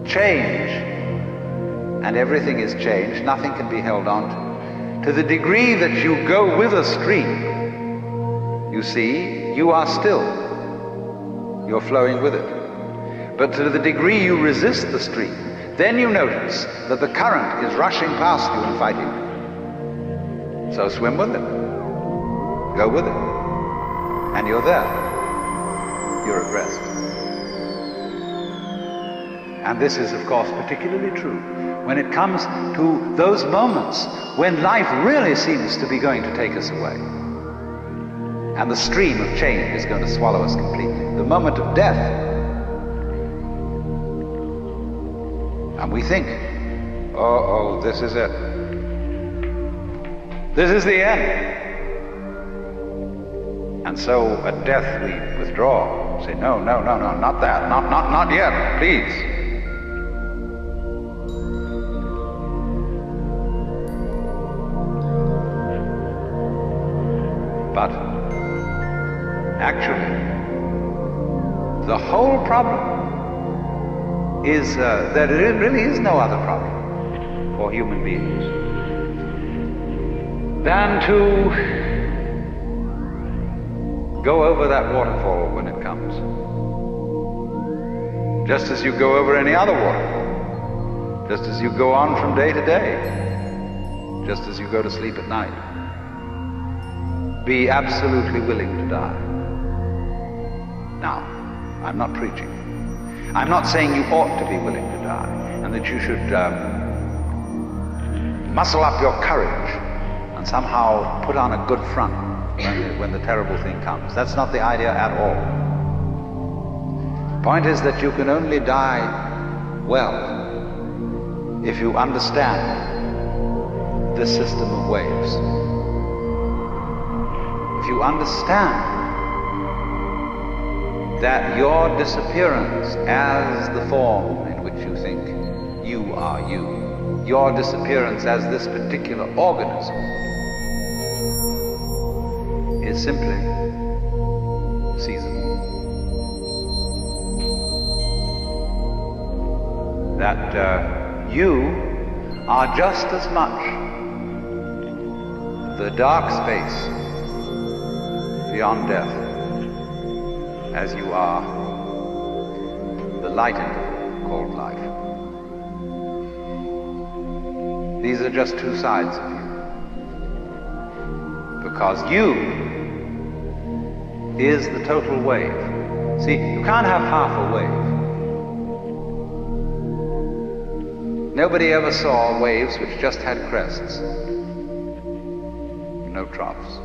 change, and everything is changed, nothing can be held on to the degree that you go with a stream, you see, you are still. You're flowing with it. But to the degree you resist the stream, then you notice that the current is rushing past you and fighting you. So swim with it. Go with it. And you're there. You're at rest. And this is, of course, particularly true when it comes to those moments when life really seems to be going to take us away. And the stream of change is going to swallow us completely. The moment of death. And we think, oh, this is it. This is the end. And so at death we withdraw. Say, no, not that. Not yet, please. But actually, the whole problem is that there really is no other problem for human beings than to go over that waterfall when it comes. Just as you go over any other waterfall. Just as you go on from day to day. Just as you go to sleep at night. Be absolutely willing to die. Now, I'm not preaching. I'm not saying you ought to be willing to die and that you should muscle up your courage and somehow put on a good front when the terrible thing comes. That's not the idea at all. The point is that you can only die well if you understand this system of waves. If you understand that your disappearance as the form in which you think you are you, your disappearance as this particular organism, is simply seasonal. That you are just as much the dark space beyond death as you are the light interval called life. These are just two sides of you. Because you is the total wave. See, you can't have half a wave. Nobody ever saw waves which just had crests, no troughs.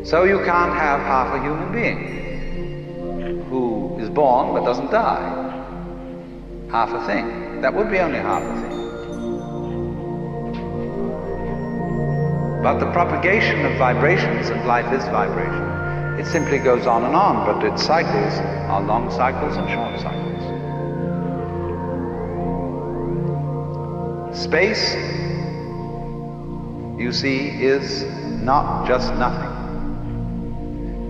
So you can't have half a human being who is born but doesn't die. Half a thing. That would be only half a thing. But the propagation of vibrations, and life is vibration, it simply goes on and on, but its cycles are long cycles and short cycles. Space, you see, is not just nothing.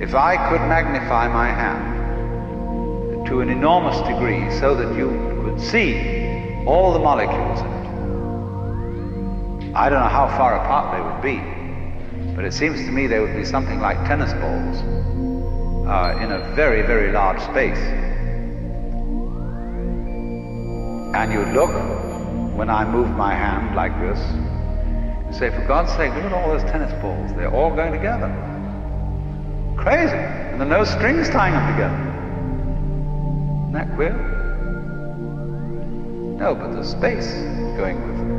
If I could magnify my hand to an enormous degree so that you could see all the molecules in it, I don't know how far apart they would be, but it seems to me they would be something like tennis balls in a very, very large space. And you look, when I move my hand like this, and say, for God's sake, look at all those tennis balls. They're all going together. Crazy. And there are no strings tying them together. Isn't that queer? No, but there's space going with them.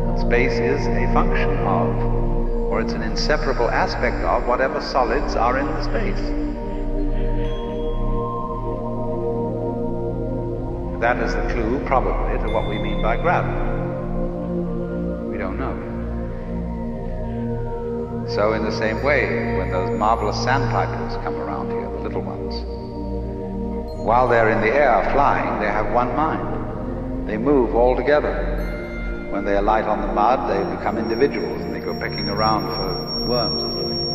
And space is a function of, or it's an inseparable aspect of, whatever solids are in the space. That is the clue, probably, to what we mean by gravity. We don't know. So in the same way, when those marvelous sandpipers come around here, the little ones, while they're in the air flying, they have one mind. They move all together. When they alight on the mud, they become individuals and they go pecking around for worms or something.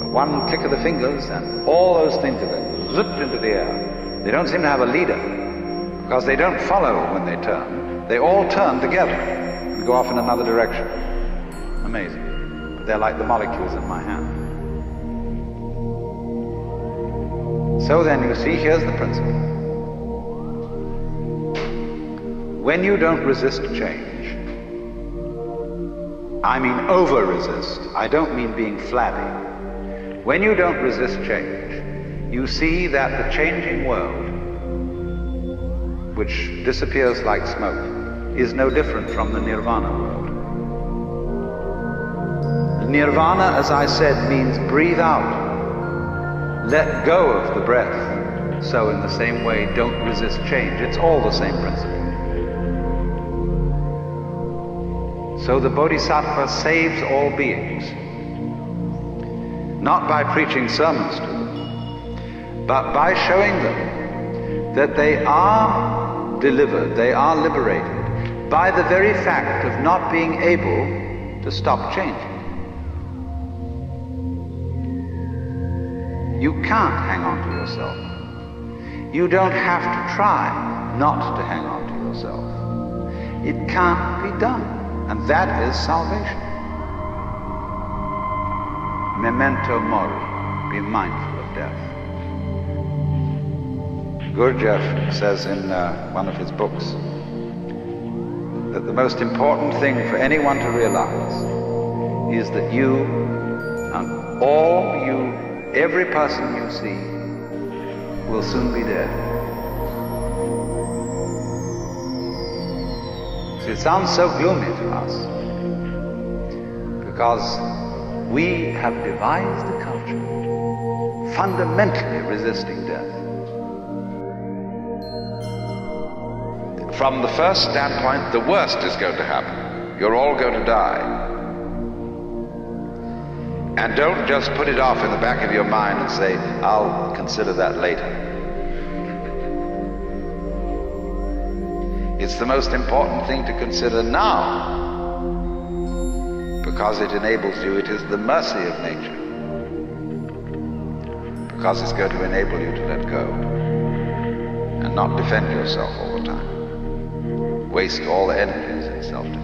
But one click of the fingers and all those things are zipped into the air. They don't seem to have a leader, because they don't follow when they turn. They all turn together and go off in another direction. Amazing. But they're like the molecules in my hand. So then, you see, here's the principle. When you don't resist change, I mean over-resist, I don't mean being flabby. When you don't resist change, you see that the changing world, which disappears like smoke, is no different from the nirvana world. Nirvana, as I said, means breathe out. Let go of the breath. So in the same way, don't resist change. It's all the same principle. So the Bodhisattva saves all beings, not by preaching sermons to them, but by showing them that they are delivered, they are liberated by the very fact of not being able to stop changing. You can't hang on to yourself. You don't have to try not to hang on to yourself. It can't be done, and that is salvation. Memento mori, be mindful of death. Gurdjieff says in one of his books that the most important thing for anyone to realize is that you and every person you see will soon be dead. See, it sounds so gloomy to us because we have devised a culture fundamentally resisting death. From the first standpoint, the worst is going to happen. You're all going to die. And don't just put it off in the back of your mind and say, I'll consider that later. It's the most important thing to consider now, because it enables you, it is the mercy of nature, because it's going to enable you to let go and not defend yourself all the time, waste all the energies in self-defense.